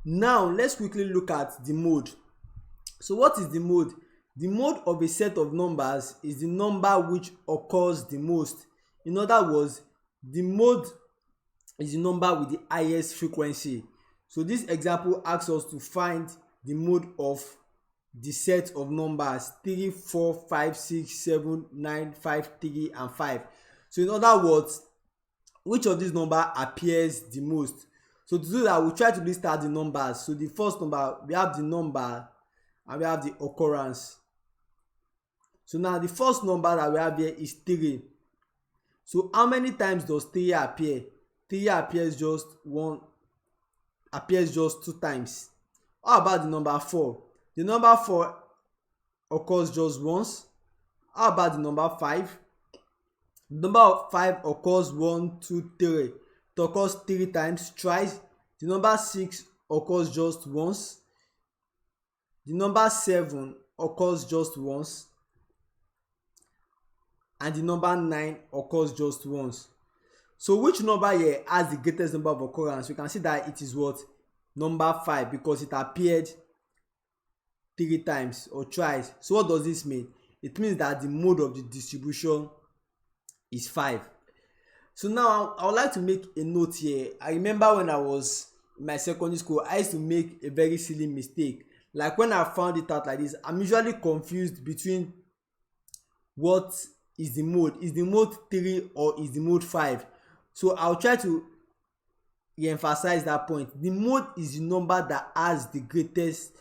Now let's quickly look at the mode. So what is the mode? The mode of a set of numbers is the number which occurs the most. In other words, the mode is the number with the highest frequency. So this example asks us to find the mode of the set of numbers 3, 4, 5, 6, 7, 9, 5, 3 and 5. So in other words, which of these number appears the most? So to do that, we try to list out the numbers. So the first number, we have the number and we have the occurrence. So now the first number that we have here is 3. So how many times does 3 appear? 3 appears just 2 times. How about the number 4? The number 4 occurs just once. How about the number 5? The number 5 occurs 1, 2, 3. It occurs 3 times, twice. The number 6 occurs just once. The number 7 occurs just once. And the number 9 occurs just once. So which number here has the greatest number of occurrence? We can see that it is what? Number 5, because it appeared 3 times or twice. So what does this mean? It means that the mode of the distribution is 5. So now I would like to make a note here. I remember when I was in my secondary school, I used to make a very silly mistake. Like when I found it out like this, I'm usually confused between what is the mode. Is the mode 3 or is the mode 5? So I'll try to re-emphasize that point. The mode is the number that has the greatest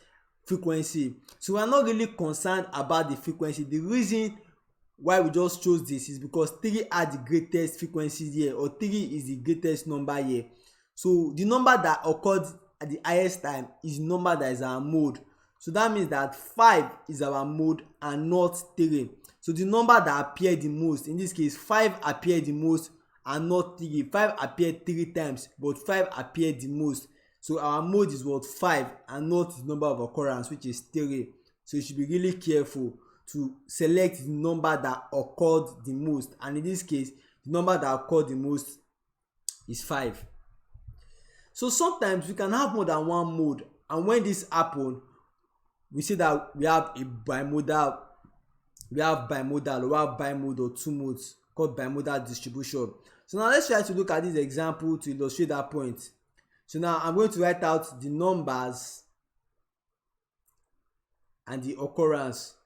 frequency. So we are not really concerned about the frequency. The reason why we just chose this is because 3 had the greatest frequency here, or 3 is the greatest number here. So the number that occurred at the highest time is the number that is our mode. So that means that 5 is our mode and not 3. So the number that appeared the most, in this case 5 appeared the most and not 3. 5 appeared 3 times, but 5 appeared the most. So our mode is what? 5 and not the number of occurrence, which is 3. So you should be really careful to select the number that occurred the most, and in this case the number that occurred the most is 5. So sometimes we can have more than one mode, and when this happen, we say that we have bimodal or 2 modes called bimodal distribution. So now let's try to look at this example to illustrate that point. So now I'm going to write out the numbers and the occurrence.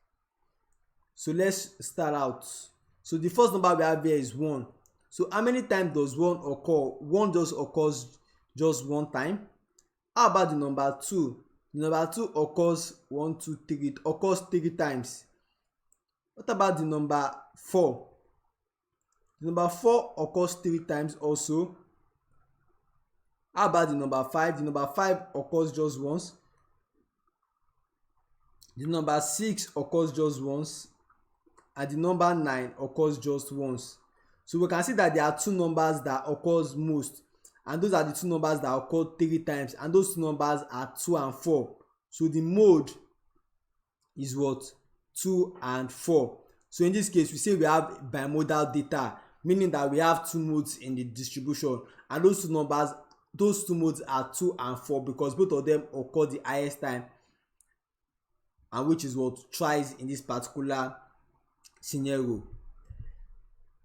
So let's start out. So the first number we have here is 1. So how many times does 1 occur? 1 just occurs just 1 time. How about the number 2? The number 2 occurs 1, 2, 3. It occurs 3 times. What about the number 4? The number 4 occurs 3 times also. How about the number 5? The number 5 occurs just once. The number 6 occurs just once. And the number 9 occurs just once. So we can see that there are 2 numbers that occurs most, and those are the 2 numbers that occur 3 times, and those 2 numbers are 2 and 4. So the mode is what? 2 and 4. So in this case, we say we have bimodal data, meaning that we have 2 modes in the distribution, and those 2 modes are 2 and 4 because both of them occur the highest time, and which is what? Twice in this particular scenario.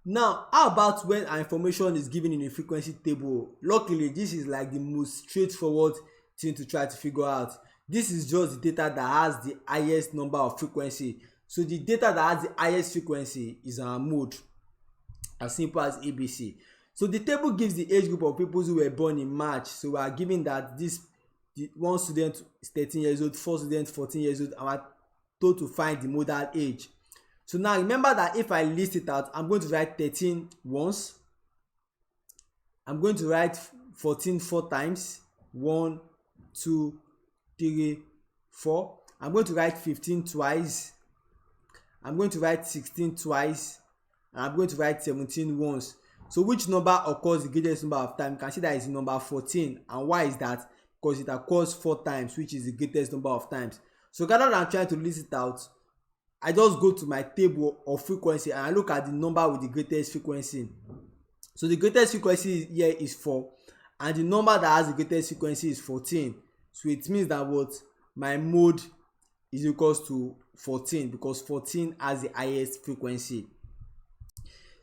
Now how about when our information is given in a frequency table? Luckily, this is like the most straightforward thing to try to figure out. This is just the data that has the highest number of frequency. So the data that has the highest frequency is our mode, as simple as ABC. So the table gives the age group of people who were born in March. So we are given that the one student is 13 years old, 4 students 14 years old, and we are told to find the modal age. So now remember that if I list it out, I'm going to write 13 once. I'm going to write 14 4 times. 1, 2, 3, 4. I'm going to write 15 twice. I'm going to write 16 twice. And I'm going to write 17 once. So which number occurs the greatest number of times? You can see that is the number 14. And why is that? Because it occurs 4 times, which is the greatest number of times. So rather than trying to list it out, I just go to my table of frequency and I look at the number with the greatest frequency. So the greatest frequency here is 4, and the number that has the greatest frequency is 14. So it means that what my mode is equals to 14 because 14 has the highest frequency.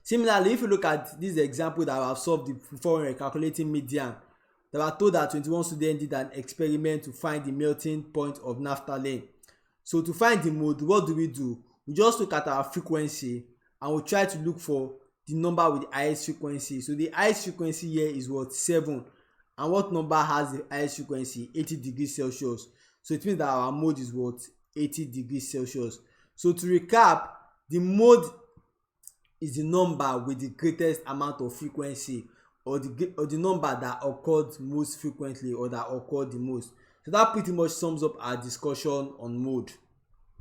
Similarly, if you look at this example that I have solved before when calculating median, they were told that 21 students did an experiment to find the melting point of naphthalene. So to find the mode, what do? We just look at our frequency and we try to look for the number with the highest frequency. So the highest frequency here is what? 7. And what number has the highest frequency? 80 degrees Celsius. So it means that our mode is what? 80 degrees Celsius. So to recap, the mode is the number with the greatest amount of frequency, or the number that occurred most frequently or that occurred the most. So that pretty much sums up our discussion on mode.